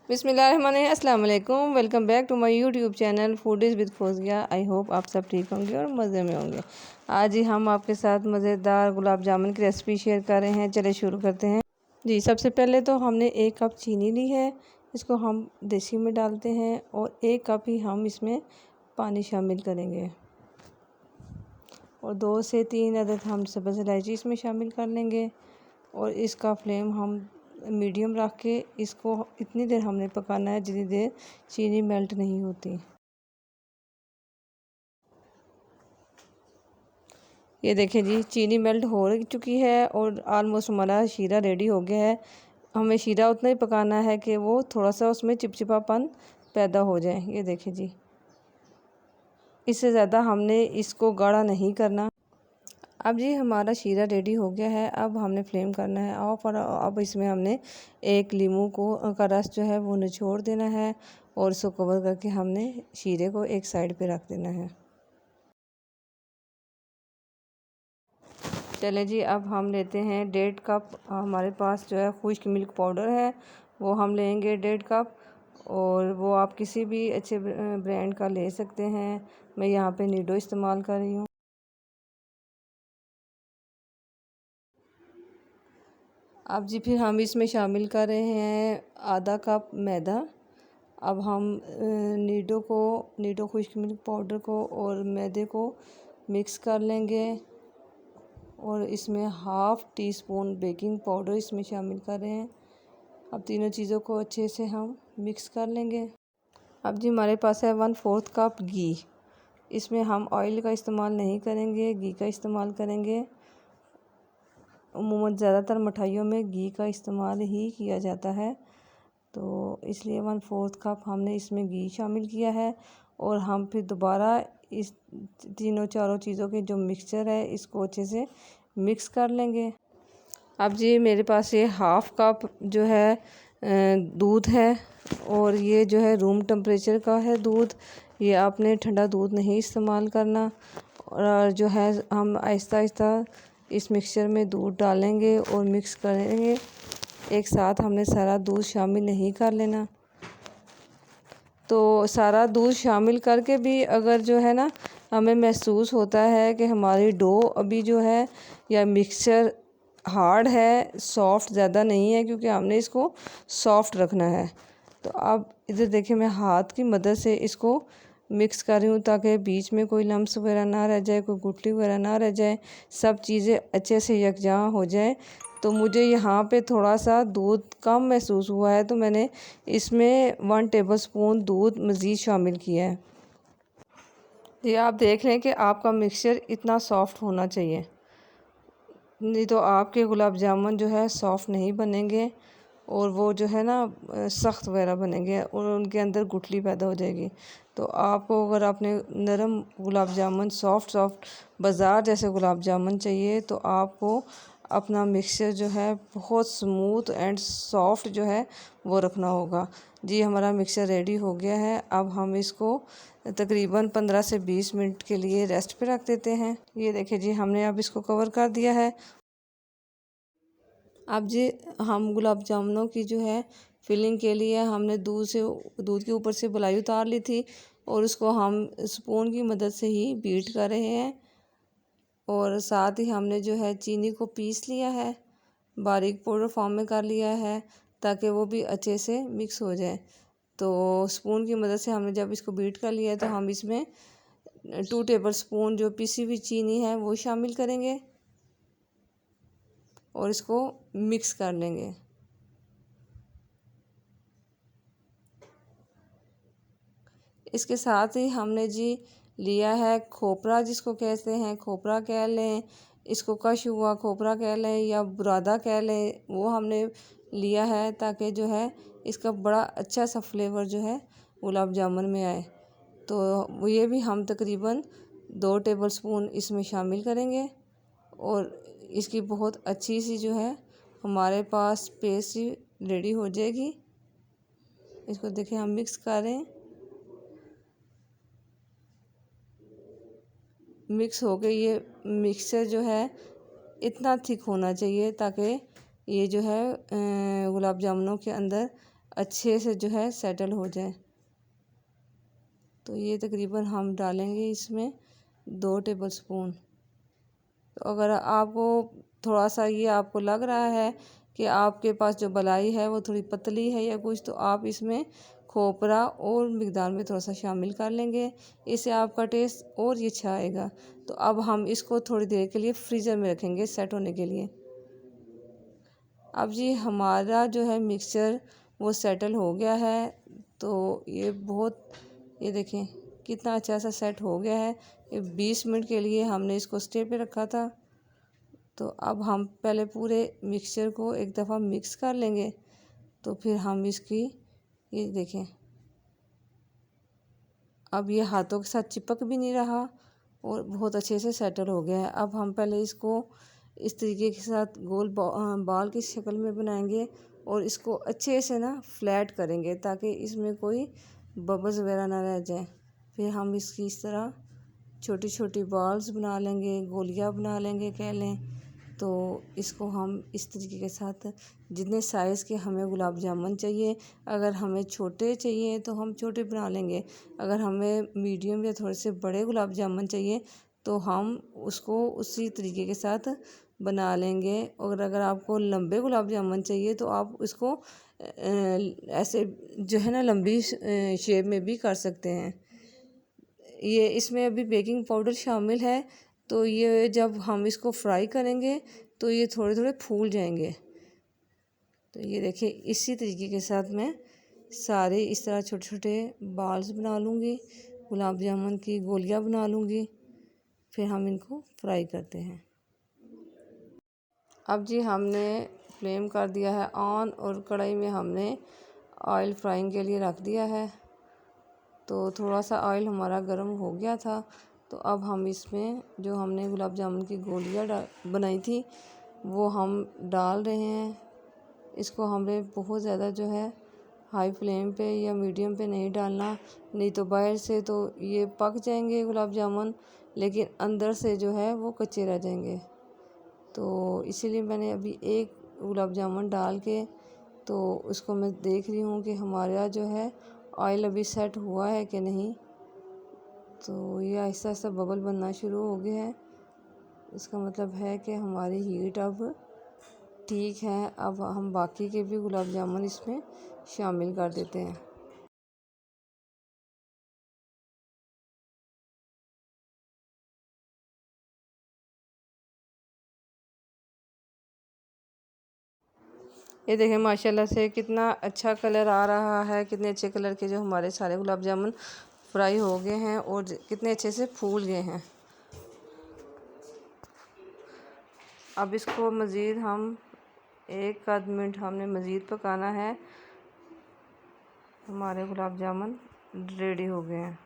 बिस्मिल्लाहिर्रहमानिर्रहीम, अस्सलाम वालेकुम। Welcome back to my YouTube channel Foodies with Fauzia. I hope आप सब ठीक होंगे और मज़े में होंगे। आज ही हम आपके साथ मज़ेदार गुलाब जामुन की रेसिपी शेयर कर रहे हैं। चले शुरू करते हैं जी। सबसे पहले तो हमने 1 कप चीनी ली है, इसको हम देसी में डालते हैं और 1 कप ही हम इसमें पानी शामिल करेंगे और 2 से 3 अदद हम सब्ज़ इलायची इसमें शामिल कर लेंगे और इसका फ्लेम हम मीडियम रख के इसको इतनी देर हमने पकाना है जितनी देर चीनी मेल्ट नहीं होती। ये देखें जी, चीनी मेल्ट हो चुकी है और ऑलमोस्ट हमारा शीरा रेडी हो गया है। हमें शीरा उतना ही पकाना है कि वो थोड़ा सा उसमें चिपचिपापन पैदा हो जाए। ये देखें जी, इससे ज़्यादा हमने इसको गाढ़ा नहीं करना। अब जी हमारा शीरा रेडी हो गया है। अब हमने फ्लेम करना है ऑफ और अब इसमें हमने 1 लीमू का रस जो है वो निचोड़ देना है और इसको कवर करके हमने शीरे को एक साइड पे रख देना है। चले जी, अब हम लेते हैं 1.5 कप। हमारे पास जो है खुश्क मिल्क पाउडर है, वो हम लेंगे 1.5 कप और वो आप किसी भी अच्छे ब्रांड का ले सकते हैं। मैं यहाँ पे नीडो इस्तेमाल कर रही हूँ। अब जी फिर हम इसमें शामिल कर रहे हैं आधा कप मैदा। अब हम नीडो खुश्क मिल्क पाउडर को और मैदे को मिक्स कर लेंगे और इसमें half tea spoon baking powder इसमें शामिल कर रहे हैं। अब तीनों चीज़ों को अच्छे से हम मिक्स कर लेंगे। अब जी हमारे पास है 1/4 कप घी। इसमें हम ऑयल का इस्तेमाल नहीं करेंगे, घी का इस्तेमाल करेंगे। उमूमन ज़्यादातर मिठाइयों में घी का इस्तेमाल ही किया जाता है, तो इसलिए 1/4 कप हमने इसमें घी शामिल किया है और हम फिर दोबारा इस तीनों चारों चीज़ों के जो मिक्सचर है इसको अच्छे से मिक्स कर लेंगे। अब जी मेरे पास ये हाफ़ कप जो है दूध है और ये जो है रूम टेम्परेचर का है दूध। ये आपने ठंडा दूध नहीं इस्तेमाल करना। और जो है हम आहिस्ता आहिस्ता इस मिक्सचर में दूध डालेंगे और मिक्स करेंगे। एक साथ हमने सारा दूध शामिल नहीं कर लेना। तो सारा दूध शामिल करके भी अगर जो है ना हमें महसूस होता है कि हमारी डो अभी जो है या मिक्सचर हार्ड है, सॉफ्ट ज़्यादा नहीं है, क्योंकि हमने इसको सॉफ्ट रखना है। तो अब इधर देखिए, मैं हाथ की मदद से इसको मिक्स कर रही हूँ ताकि बीच में कोई लम्स वगैरह ना रह जाए, कोई गुठली वगैरह ना रह जाए, सब चीज़ें अच्छे से यकजां हो जाए। तो मुझे यहाँ पे थोड़ा सा दूध कम महसूस हुआ है, तो मैंने इसमें 1 टेबलस्पून दूध मज़ीद शामिल किया है। ये आप देख लें कि आपका मिक्सचर इतना सॉफ्ट होना चाहिए, नहीं तो आपके गुलाब जामुन जो है सॉफ्ट नहीं बनेंगे और वो जो है ना सख्त वगैरह बनेंगे और उनके अंदर गुठली पैदा हो जाएगी। तो आपको अगर आपने नरम गुलाब जामुन सॉफ्ट बाज़ार जैसे गुलाब जामुन चाहिए, तो आपको अपना मिक्सचर जो है बहुत स्मूथ एंड सॉफ्ट जो है वो रखना होगा। जी हमारा मिक्सचर रेडी हो गया है। अब हम इसको तकरीबन 15 से 20 मिनट के लिए रेस्ट पे रख देते हैं। ये देखिए जी, हमने अब इसको कवर कर दिया है। अब जी हम गुलाब जामुनों की जो है फिलिंग के लिए हमने दूध के ऊपर से मलाई उतार ली थी और उसको हम स्पून की मदद से ही बीट कर रहे हैं और साथ ही हमने जो है चीनी को पीस लिया है, बारीक पाउडर फॉर्म में कर लिया है ताकि वो भी अच्छे से मिक्स हो जाए। तो स्पून की मदद से हमने जब इसको बीट कर लिया है तो हम इसमें 2 टेबलस्पून जो पिसी हुई चीनी है वो शामिल करेंगे और इसको मिक्स कर लेंगे। इसके साथ ही हमने जी लिया है खोपरा, जिसको कहते हैं खोपरा कह लें, इसको कश हुआ खोपरा कह लें या बुरादा कह लें, वो हमने लिया है ताकि जो है इसका बड़ा अच्छा सा फ्लेवर जो है गुलाब जामुन में आए। तो ये भी हम तकरीबन 2 टेबलस्पून इसमें शामिल करेंगे और इसकी बहुत अच्छी सी जो है हमारे पास पेस्ट रेडी हो जाएगी। इसको देखिए हम मिक्स करें, मिक्स हो गई। ये मिक्सचर जो है इतना थिक होना चाहिए ताकि ये जो है गुलाब जामुनों के अंदर अच्छे से जो है सेटल हो जाए। तो ये तकरीबन हम डालेंगे इसमें 2 टेबलस्पून। तो अगर आपको थोड़ा सा ये आपको लग रहा है कि आपके पास जो मलाई है वो थोड़ी पतली है या कुछ, तो आप इसमें खोपरा और मिकदार में थोड़ा सा शामिल कर लेंगे, इससे आपका टेस्ट और ही अच्छा आएगा। तो अब हम इसको थोड़ी देर के लिए फ्रीज़र में रखेंगे सेट होने के लिए। अब जी हमारा जो है मिक्सचर वो सेटल हो गया है। तो ये देखें कितना अच्छा सा सेट हो गया है। ये 20 मिनट के लिए हमने इसको स्टे पे रखा था। तो अब हम पहले पूरे मिक्सचर को एक दफ़ा मिक्स कर लेंगे, तो फिर हम इसकी ये देखें अब ये हाथों के साथ चिपक भी नहीं रहा और बहुत अच्छे से सेटल हो गया है। अब हम पहले इसको इस तरीके के साथ गोल बॉल की शक्ल में बनाएंगे और इसको अच्छे से ना फ्लैट करेंगे ताकि इसमें कोई बबल्स वगैरह ना रह जाए। फिर हम इसकी इस तरह छोटी छोटी बॉल्स बना लेंगे, गोलियां बना लेंगे कह लें। तो इसको हम इस तरीके के साथ जितने साइज़ के हमें गुलाब जामुन चाहिए, अगर हमें छोटे चाहिए तो हम छोटे बना लेंगे, अगर हमें मीडियम या थोड़े से बड़े गुलाब जामुन चाहिए तो हम उसको उसी तरीके के साथ बना लेंगे। और अगर आपको लंबे गुलाब जामुन चाहिए तो आप उसको ऐसे जो है ना लंबी शेप में भी कर सकते हैं। ये इसमें अभी बेकिंग पाउडर शामिल है, तो ये जब हम इसको फ्राई करेंगे तो ये थोड़े थोड़े फूल जाएंगे। तो ये देखिए इसी तरीके के साथ मैं सारे इस तरह छोटे छोटे बॉल्स बना लूँगी, गुलाब जामुन की गोलियां बना लूँगी, फिर हम इनको फ्राई करते हैं। अब जी हमने फ्लेम कर दिया है ऑन और कढ़ाई में हमने ऑयल फ्राइंग के लिए रख दिया है। तो थोड़ा सा ऑयल हमारा गर्म हो गया था। तो अब हम इसमें जो हमने गुलाब जामुन की गोलियां बनाई थी वो हम डाल रहे हैं। इसको हमें बहुत ज़्यादा जो है हाई फ्लेम पे या मीडियम पे नहीं डालना, नहीं तो बाहर से तो ये पक जाएंगे गुलाब जामुन, लेकिन अंदर से जो है वो कच्चे रह जाएंगे। तो इसीलिए मैंने अभी एक गुलाब जामुन डाल के तो उसको मैं देख रही हूँ कि हमारा जो है ऑयल अभी सेट हुआ है कि नहीं। तो ये आहिस्ता आहिस्ता बबल बनना शुरू हो गया है, इसका मतलब है कि हमारी हीट अब ठीक है। अब हम बाकी के भी गुलाब जामुन इसमें शामिल कर देते हैं। ये देखें माशाल्लाह से कितना अच्छा कलर आ रहा है, कितने अच्छे कलर के जो हमारे सारे गुलाब जामुन फ्राई हो गए हैं और कितने अच्छे से फूल गए हैं। अब इसको मज़ीद हम 1 मिनट हमने मज़ीद पकाना है। हमारे गुलाब जामुन रेडी हो गए हैं।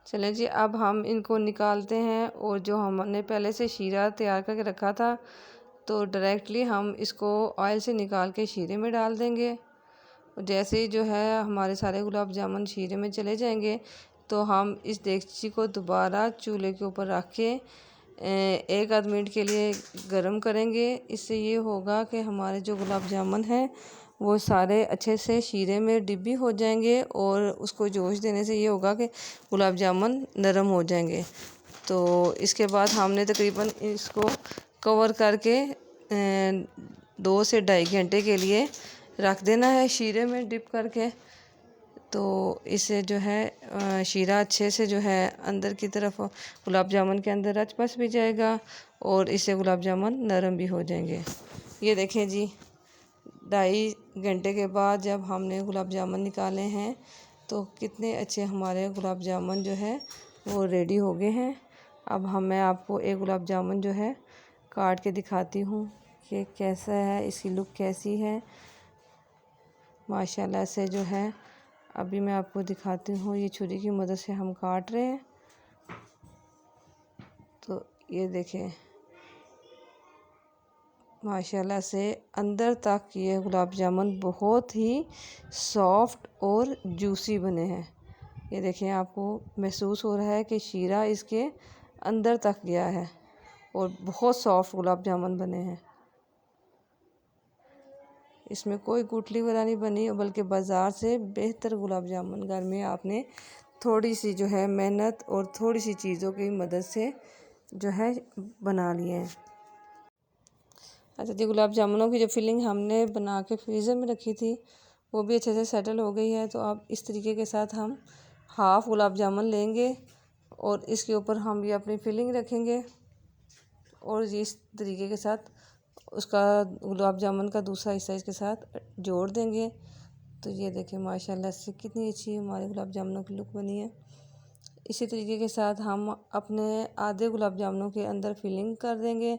चलें जी अब हम इनको निकालते हैं और जो हमने पहले से शीरा तैयार करके रखा था तो डायरेक्टली हम इसको ऑयल से निकाल के शीरे में डाल देंगे। जैसे ही जो है हमारे सारे गुलाब जामुन शीरे में चले जाएंगे तो हम इस देगची को दोबारा चूल्हे के ऊपर रख के 1 मिनट के लिए गरम करेंगे। इससे ये होगा कि हमारे जो गुलाब जामुन हैं वो सारे अच्छे से शीरे में डिप भी हो जाएंगे और उसको जोश देने से ये होगा कि गुलाब जामुन नरम हो जाएंगे। तो इसके बाद हमने तकरीबन इसको कवर करके 2 से 2.5 घंटे के लिए रख देना है शीरे में डिप करके। तो इससे जो है शीरा अच्छे से जो है अंदर की तरफ गुलाब जामुन के अंदर रच बस भी जाएगा और इससे गुलाब जामुन नरम भी हो जाएंगे। ये देखें जी 2.5 घंटे के बाद जब हमने गुलाब जामुन निकाले हैं तो कितने अच्छे हमारे गुलाब जामुन जो है वो रेडी हो गए हैं। अब मैं आपको एक गुलाब जामुन जो है काट के दिखाती हूँ कि कैसा है, इसकी लुक कैसी है। माशाल्लाह से जो है अभी मैं आपको दिखाती हूँ, ये छुरी की मदद से हम काट रहे हैं। तो ये देखें माशाल्लाह से अंदर तक ये गुलाब जामुन बहुत ही सॉफ्ट और जूसी बने हैं। ये देखें आपको महसूस हो रहा है कि शीरा इसके अंदर तक गया है और बहुत सॉफ्ट गुलाब जामुन बने हैं। इसमें कोई गुठली वगैरह नहीं बनी, बल्कि बाज़ार से बेहतर गुलाब जामुन घर में आपने थोड़ी सी जो है मेहनत और थोड़ी सी चीज़ों की मदद से जो है बना लिए हैं। अच्छा जी, गुलाब जामुनों की जो फिलिंग हमने बना के फ्रीज़र में रखी थी वो भी अच्छे से सेटल हो गई है। तो अब इस तरीके के साथ हम हाफ़ गुलाब जामुन लेंगे और इसके ऊपर हम ये अपनी फिलिंग रखेंगे और इस तरीके के साथ उसका गुलाब जामुन का दूसरा हिस्सा इसके साथ जोड़ देंगे। तो ये देखें माशाल्लाह से कितनी अच्छी हमारे गुलाब जामुनों की लुक बनी है। इसी तरीके के साथ हम अपने आधे गुलाब जामुनों के अंदर फिलिंग कर देंगे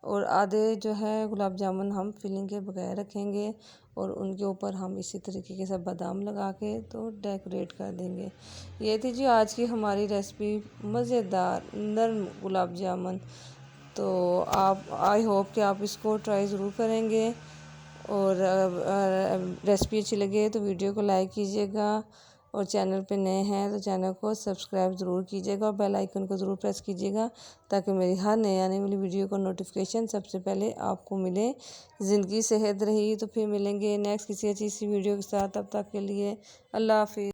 और आधे जो है गुलाब जामुन हम फिलिंग के बगैर रखेंगे और उनके ऊपर हम इसी तरीके के साथ बादाम लगा के तो डेकोरेट कर देंगे। ये थी जी आज की हमारी रेसिपी, मज़ेदार नरम गुलाब जामुन। तो आप आई होप कि आप इसको ट्राई ज़रूर करेंगे और रेसिपी अच्छी लगे तो वीडियो को लाइक कीजिएगा और चैनल पे नए हैं तो चैनल को सब्सक्राइब ज़रूर कीजिएगा और बेल आइकन को ज़रूर प्रेस कीजिएगा ताकि मेरी हर नई आने वाली वीडियो का नोटिफिकेशन सबसे पहले आपको मिले। ज़िंदगी सेहत रही तो फिर मिलेंगे नेक्स्ट किसी अच्छी सी वीडियो के साथ। तब तक के लिए अल्लाह हाफिज़।